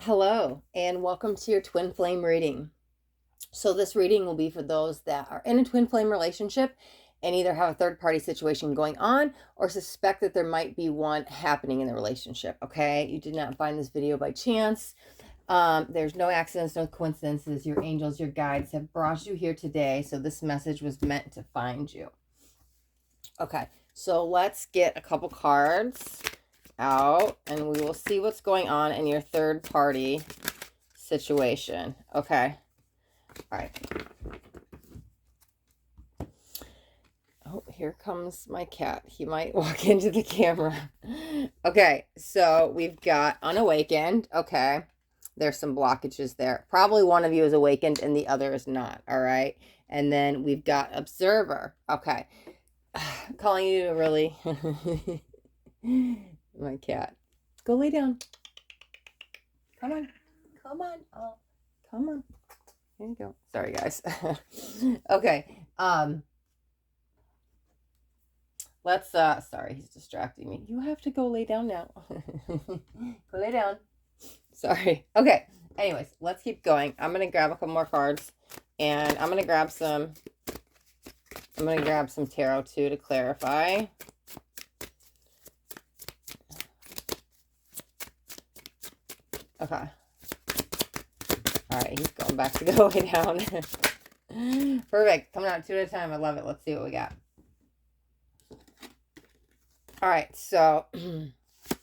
Hello, and welcome to your twin flame reading. So, this reading will be for those that are in a twin flame relationship and either have a third party situation going on or suspect that there might be one happening in the relationship. Okay, you did not find this video by chance. There's no accidents, no coincidences. Your angels, your guides have brought you here today. So, this message was meant to find you. Okay, so let's get a couple cards out and we will see what's going on in your third party situation. Okay. All right. Oh, here comes my cat. He might walk into the camera. Okay, so we've got unawakened. Okay. There's some blockages there. Probably one of you is awakened and the other is not. All right. And then we've got observer. Okay. Calling you to really my cat. Go lay down. Come on. Come on. Oh, come on. Here you go. Sorry, guys. Okay. Let's sorry, he's distracting me. You have to go lay down now. Go lay down. Sorry. Okay. Anyways, let's keep going. I'm gonna grab a couple more cards and I'm gonna grab some tarot too to clarify. Okay. All right, he's going back to go lay down. Perfect. Coming out two at a time. I love it. Let's see what we got. All right, so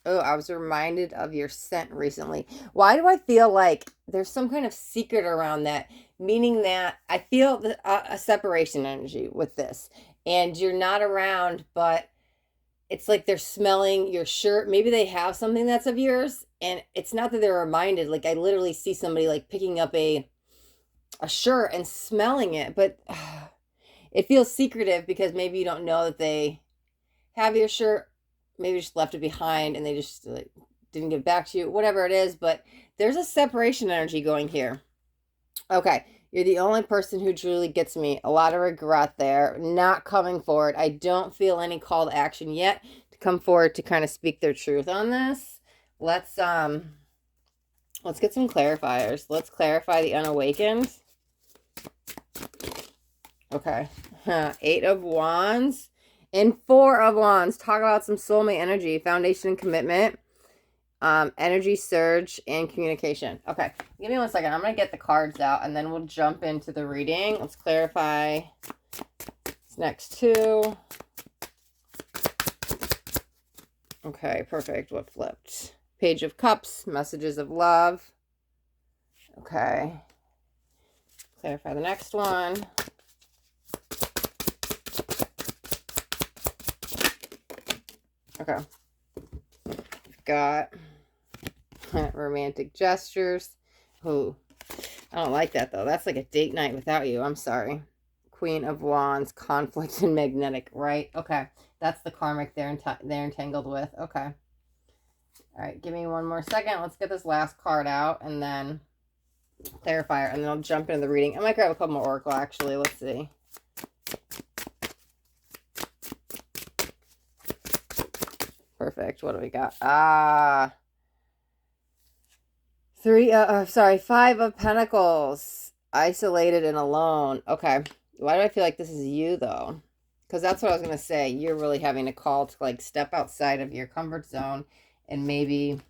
oh, I was reminded of your scent recently. Why do I feel like there's some kind of secret around that? Meaning that I feel a separation energy with this, and you're not around, but it's like they're smelling your shirt. Maybe they have something that's of yours, and it's not that they're reminded. Like I literally see somebody like picking up a shirt and smelling it, but it feels secretive because maybe you don't know that they have your shirt, maybe just left it behind and they just like, didn't give it back to you, whatever it is, but there's a separation energy going here. Okay, you're the only person who truly gets me. A lot of regret there, not coming forward. I don't feel any call to action yet to come forward to kind of speak their truth on this. Let's get some clarifiers. Let's clarify the unawakened. Okay. 8 of Wands and 4 of Wands. Talk about some soulmate energy, foundation and commitment, energy surge, and communication. Okay. Give me 1 second. I'm going to get the cards out and then we'll jump into the reading. Let's clarify this next 2. Okay, perfect. What flipped? Page of Cups, messages of love. Okay. Clarify the next one. Okay. We've got romantic gestures. Oh, I don't like that though. That's like a date night without you. I'm sorry. Queen of Wands, conflict and magnetic, right? Okay. That's the karmic they're entangled with. Okay. All right. Give me 1 more second. Let's get this last card out and then clarifier, and then I'll jump into the reading. I might grab a couple more oracle actually. Let's see. Perfect. What do we got? 5 of Pentacles. Isolated and alone. Okay. Why do I feel like this is you, though? Because that's what I was going to say. You're really having a call to, like, step outside of your comfort zone and maybe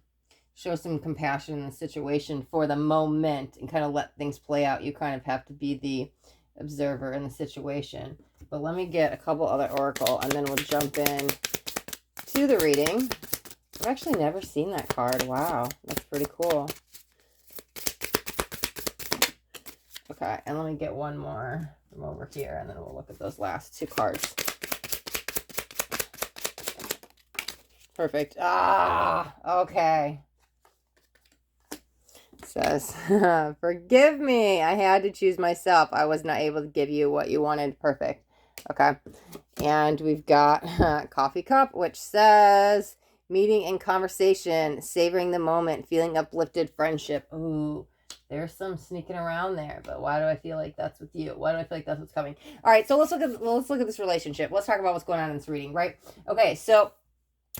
show some compassion in the situation for the moment and kind of let things play out. You kind of have to be the observer in the situation. But let me get a couple other oracle, and then we'll jump in to the reading. I've actually never seen that card. Wow. That's pretty cool. Okay, and let me get one more from over here, and then we'll look at those last 2 cards. Perfect. Okay. It says, forgive me. I had to choose myself. I was not able to give you what you wanted. Perfect. Okay. And we've got coffee cup, which says meeting and conversation, savoring the moment, feeling uplifted, friendship. Ooh. There's some sneaking around there, but why do I feel like that's with you? Why do I feel like that's what's coming? All right, so let's look at this relationship. Let's talk about what's going on in this reading, right? Okay, so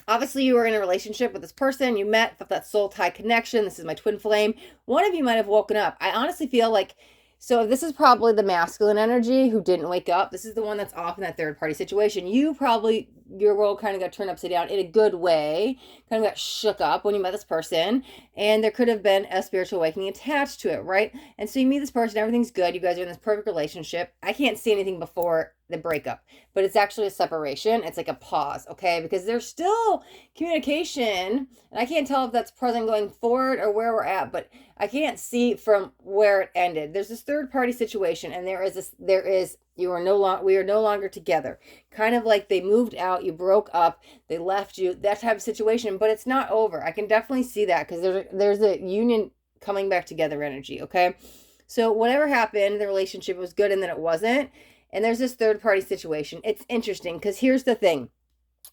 Obviously, you were in a relationship with this person, you met, felt that soul tie connection. This is my twin flame. One of you might have woken up. I honestly feel like, so this is probably the masculine energy who didn't wake up. This is the one that's off in that third party situation. You probably, your world kind of got turned upside down in a good way, kind of got shook up when you met this person. And there could have been a spiritual awakening attached to it, right? And so you meet this person, everything's good. You guys are in this perfect relationship. I can't see anything before the breakup, but it's actually a separation. It's like a pause, okay? Because there's still communication, and I can't tell if that's present going forward or where we're at, but I can't see from where it ended. There's this third party situation, and we are no longer together. Kind of like they moved out, you broke up, they left you, that type of situation, but it's not over. I can definitely see that because there's a union coming back together energy, okay? So whatever happened, the relationship was good and then it wasn't. And there's this third party situation. It's interesting because here's the thing.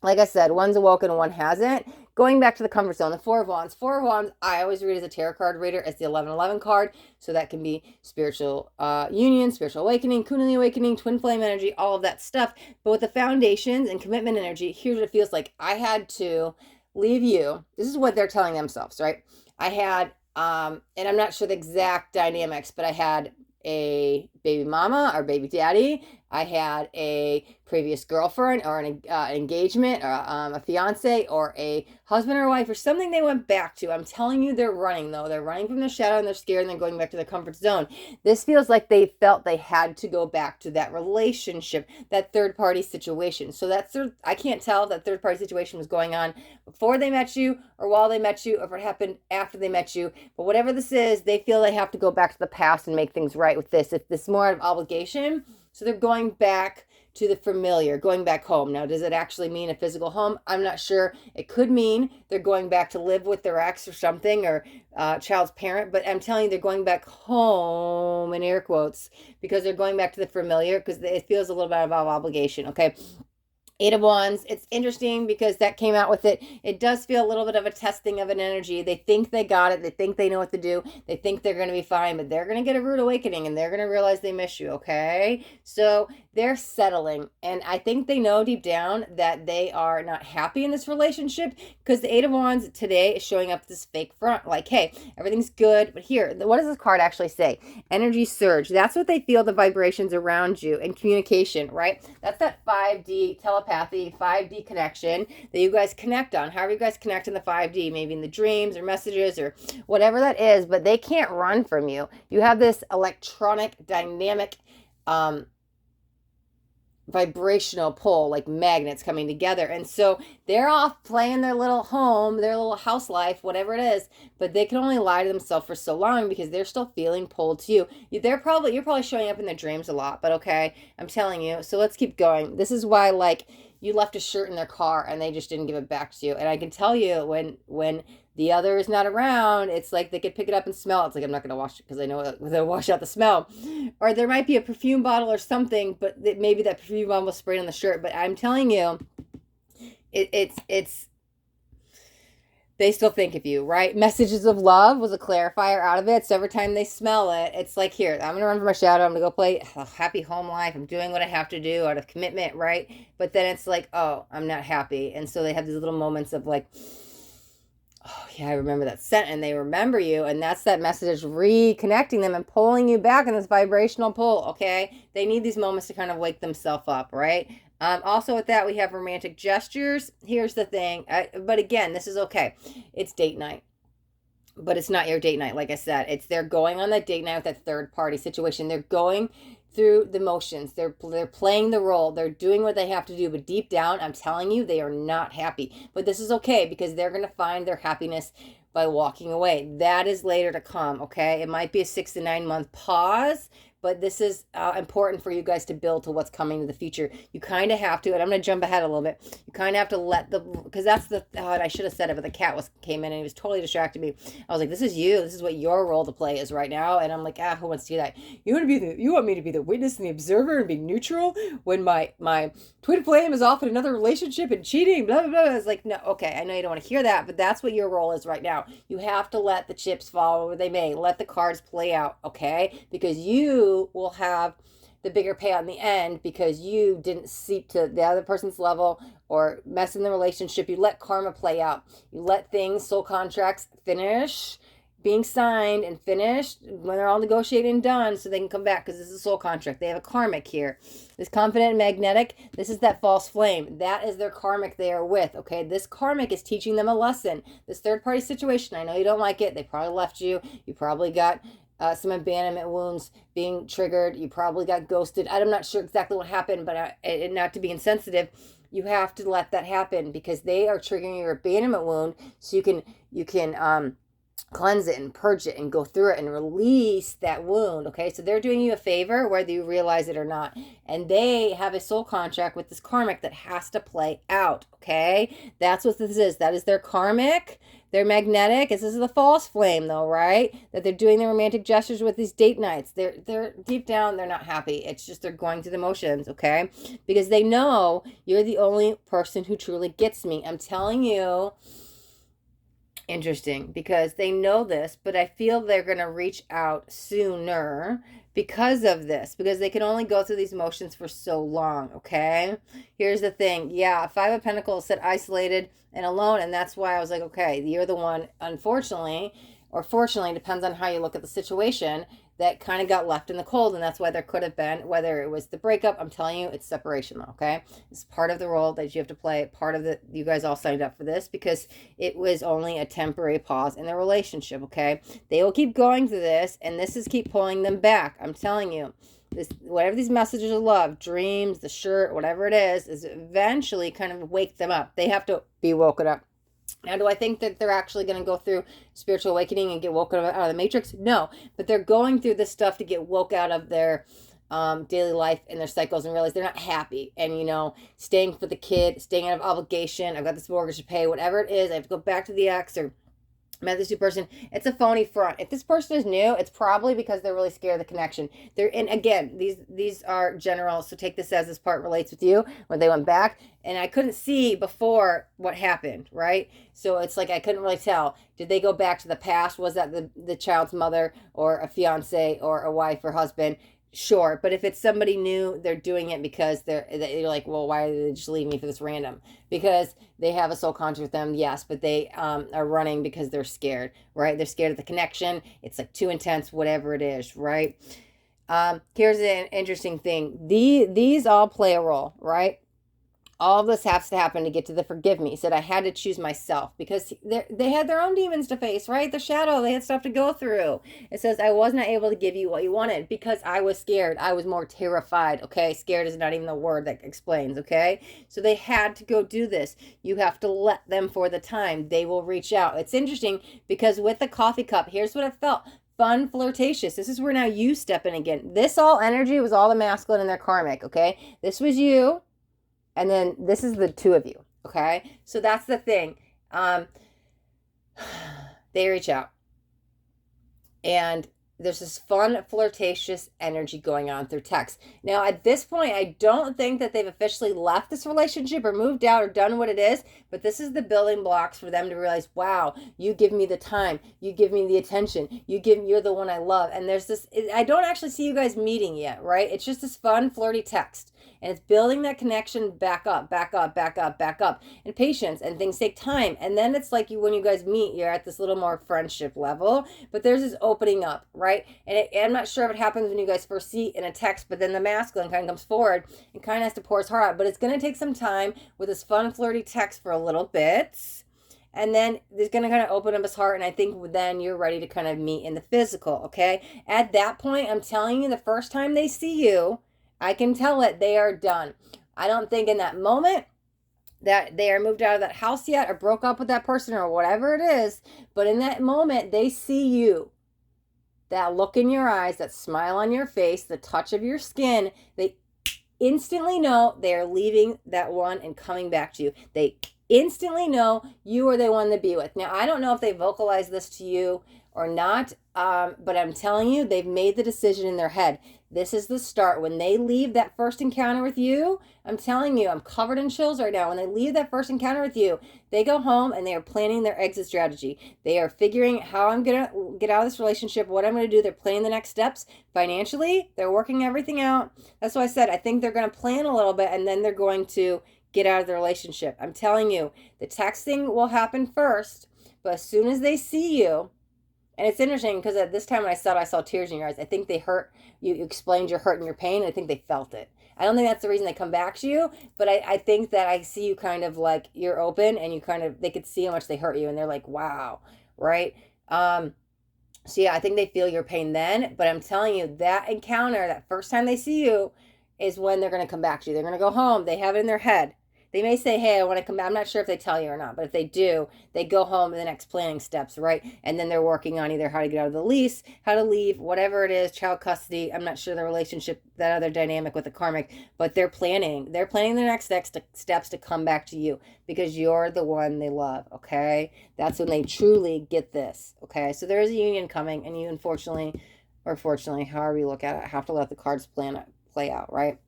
Like I said, one's awoken and one hasn't. Going back to the comfort zone, the Four of Wands. Four of Wands, I always read as a tarot card reader. It's the 1111 card. So that can be spiritual union, spiritual awakening, Kundalini awakening, twin flame energy, all of that stuff. But with the foundations and commitment energy, here's what it feels like. I had to leave you. This is what they're telling themselves, right? I had, and I'm not sure the exact dynamics, but I had a baby mama or baby daddy. I had a previous girlfriend or an engagement or a fiance or a husband or wife or something they went back to. I'm telling you, they're running though. They're running from the shadow and they're scared and they're going back to their comfort zone. This feels like they felt they had to go back to that relationship, that third party situation. So I can't tell if that third party situation was going on before they met you or while they met you or if it happened after they met you. But whatever this is, they feel they have to go back to the past and make things right with this. If this is more of obligation, so they're going back to the familiar, going back home. Now, does it actually mean a physical home? I'm not sure. It could mean they're going back to live with their ex or something, or child's parent, but I'm telling you, they're going back home in air quotes because they're going back to the familiar because it feels a little bit of obligation, okay? Eight of Wands, it's interesting because that came out with it. It does feel a little bit of a testing of an energy. They think they got it. They think they know what to do. They think they're going to be fine, but they're going to get a rude awakening and they're going to realize they miss you, okay? So they're settling. And I think they know deep down that they are not happy in this relationship because the Eight of Wands today is showing up this fake front. Like, hey, everything's good. But here, what does this card actually say? Energy surge. That's what they feel, the vibrations around you and communication, right? That's that 5D telepathy, 5D connection that you guys connect on. However you guys connect in the 5D, maybe in the dreams or messages or whatever that is, but they can't run from you. You have this electronic, dynamic, vibrational pull, like magnets coming together. And so they're off playing their little home, their little house life, whatever it is, but they can only lie to themselves for so long because they're still feeling pulled to you. You're probably showing up in their dreams a lot, but okay, I'm telling you. So let's keep going. This is why, like, you left a shirt in their car and they just didn't give it back to you. And I can tell you when the other is not around, it's like they could pick it up and smell it. It's like, I'm not going to wash it because I know they'll wash out the smell. Or there might be a perfume bottle or something, but maybe that perfume bottle was sprayed on the shirt. But I'm telling you, it's they still think of you, right? Messages of love was a clarifier out of it. So every time they smell it, it's like, here, I'm going to run for my shadow. I'm going to go play a happy home life. I'm doing what I have to do out of commitment, right? But then it's like, oh, I'm not happy. And so they have these little moments of like, oh, yeah, I remember that scent, and they remember you, and that's that message reconnecting them and pulling you back in this vibrational pull, okay? They need these moments to kind of wake themselves up, right? Also with that, we have romantic gestures. Here's the thing, but again, this is okay. It's date night, but it's not your date night. Like I said, they're going on that date night with that third party situation. They're going through the motions. They're playing the role. They're doing what they have to do. But deep down, I'm telling you, they are not happy. But this is okay because they're going to find their happiness by walking away. That is later to come, okay? It might be a 6 to 9 month pause, but this is important for you guys to build to what's coming to the future. You kind of have to, and I'm going to jump ahead a little bit. You kind of have to let because that's I should have said it, but the cat came in and he was totally distracting me. I was like, this is you. This is what your role to play is right now. And I'm like, who wants to do that? You want me to be the witness and the observer and be neutral when my twin flame is off in another relationship and cheating, blah, blah, blah. It's like, no, okay, I know you don't want to hear that, but that's what your role is right now. You have to let the chips fall where they may. Let the cards play out, okay? Because you will have the bigger payout in the end because you didn't seep to the other person's level or mess in the relationship. You let karma play out. You let things, soul contracts, finish being signed and finished when they're all negotiated and done so they can come back, because this is a soul contract. They have a karmic here. This confident and magnetic, this is that false flame. That is their karmic they are with, okay? This karmic is teaching them a lesson. This third party situation, I know you don't like it. They probably left you. You probably got some abandonment wounds being triggered. You probably got ghosted. I'm not sure exactly what happened, but not to be insensitive, you have to let that happen because they are triggering your abandonment wound so you can cleanse it and purge it and go through it and release that wound. Okay, so they're doing you a favor whether you realize it or not, and they have a soul contract with this karmic that has to play out. Okay, that's what this is. That is their karmic. They're magnetic. This is the false flame though, right? That they're doing the romantic gestures with these date nights. They're deep down, they're not happy. It's just they're going through the motions, okay? Because they know you're the only person who truly gets me. I'm telling you. Interesting, because they know this, but I feel they're going to reach out sooner because of this, because they can only go through these motions for so long, okay? Here's the thing. Yeah, Five of Pentacles said isolated and alone, and that's why I was like, okay, you're the one, unfortunately, or fortunately, depends on how you look at the situation, that kind of got left in the cold, and that's why there could have been, whether it was the breakup, I'm telling you, it's separation though, okay? It's part of the role that you have to play, part of the, you guys all signed up for this because it was only a temporary pause in the relationship, okay? They will keep going through this, and this is keep pulling them back, I'm telling you. This, whatever these messages of love, dreams, the shirt, whatever it is eventually kind of wake them up. They have to be woken up. Now, do I think that they're actually going to go through spiritual awakening and get woken out of the matrix? No, but they're going through this stuff to get woke out of their daily life and their cycles and realize they're not happy. And, you know, staying for the kid, staying out of obligation, I've got this mortgage to pay, whatever it is, I have to go back to the ex or met this new person. It's a phony front. If this person is new, it's probably because they're really scared of the connection. They're, and again, these are general, so take this as this part relates with you when they went back, and I couldn't see before what happened, right? So it's like I couldn't really tell. Did they go back to the past? Was that the child's mother or a fiance or a wife or husband? Sure, but if it's somebody new, they're doing it because they're like, well, why did they just leave me for this random? Because they have a soul contract with them, yes, but they are running because they're scared, right? They're scared of the connection. It's like too intense, whatever it is, right? Here's an interesting thing. These all play a role, right? All of this has to happen to get to the forgive me. He said I had to choose myself because they had their own demons to face, right? The shadow, they had stuff to go through. It says I was not able to give you what you wanted because I was scared. I was more terrified, okay? Scared is not even the word that explains, okay? So they had to go do this. You have to let them for the time. They will reach out. It's interesting because with the coffee cup, here's what it felt. Fun, flirtatious. This is where now you step in again. This all energy was all the masculine and their karmic, okay? This was you. And then this is the two of you, okay? So that's the thing. They reach out. And there's this fun, flirtatious energy going on through text. Now, at this point, I don't think that they've officially left this relationship or moved out or done what it is, but this is the building blocks for them to realize, wow, you give me the time, you give me the attention, you're the one I love. And there's this, I don't actually see you guys meeting yet, right? It's just this fun, flirty text. And it's building that connection back up, back up, back up, back up. And patience, and things take time. And then it's like when you guys meet, you're at this little more friendship level. But there's this opening up, right? And I'm not sure if it happens when you guys first see in a text, but then the masculine kind of comes forward and kind of has to pour his heart out. But it's going to take some time with this fun, flirty text for a little bit. And then there's going to kind of open up his heart. And I think then you're ready to kind of meet in the physical, okay? At that point, I'm telling you, the first time they see you, I can tell it, they are done. I don't think in that moment that they are moved out of that house yet or broke up with that person or whatever it is. But in that moment, they see you. That look in your eyes, that smile on your face, the touch of your skin. They instantly know they are leaving that one and coming back to you. They instantly know you are the one to be with. Now, I don't know if they vocalize this to you or not, but I'm telling you, they've made the decision in their head. This is the start. When they leave that first encounter with you, I'm telling you, I'm covered in chills right now. When they leave that first encounter with you, they go home and they are planning their exit strategy. They are figuring how I'm going to get out of this relationship, what I'm going to do. They're planning the next steps. Financially, they're working everything out. That's why I said I think they're going to plan a little bit and then they're going to get out of the relationship. I'm telling you, the texting will happen first, but as soon as they see you, and it's interesting because at this time when I saw tears in your eyes. I think they hurt. You explained your hurt and your pain. And I think they felt it. I don't think that's the reason they come back to you, but I think that I see you kind of like you're open and you kind of they could see how much they hurt you and they're like, wow, right? So yeah, I think they feel your pain then, but I'm telling you that encounter, that first time they see you, is when they're gonna come back to you. They're gonna go home. They have it in their head. They may say, hey, I want to come back. I'm not sure if they tell you or not, but if they do, they go home in the next planning steps, right? And then they're working on either how to get out of the lease, how to leave, whatever it is, child custody. I'm not sure the relationship, that other dynamic with the karmic, but they're planning. They're planning the next steps to come back to you because you're the one they love, okay? That's when they truly get this, okay? So there is a union coming, and you unfortunately, or fortunately, however you look at it, have to let the cards play out, right?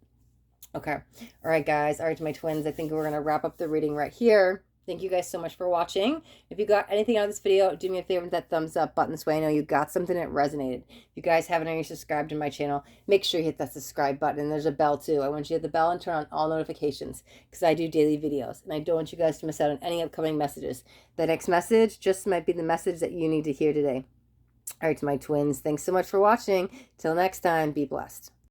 Okay. All right, guys. All right, to my twins, I think we're going to wrap up the reading right here. Thank you guys so much for watching. If you got anything out of this video, do me a favor with that thumbs up button. This way I know you got something that resonated. If you guys haven't already subscribed to my channel, make sure you hit that subscribe button. And there's a bell too. I want you to hit the bell and turn on all notifications because I do daily videos. And I don't want you guys to miss out on any upcoming messages. The next message just might be the message that you need to hear today. All right, to my twins, thanks so much for watching. Till next time, be blessed.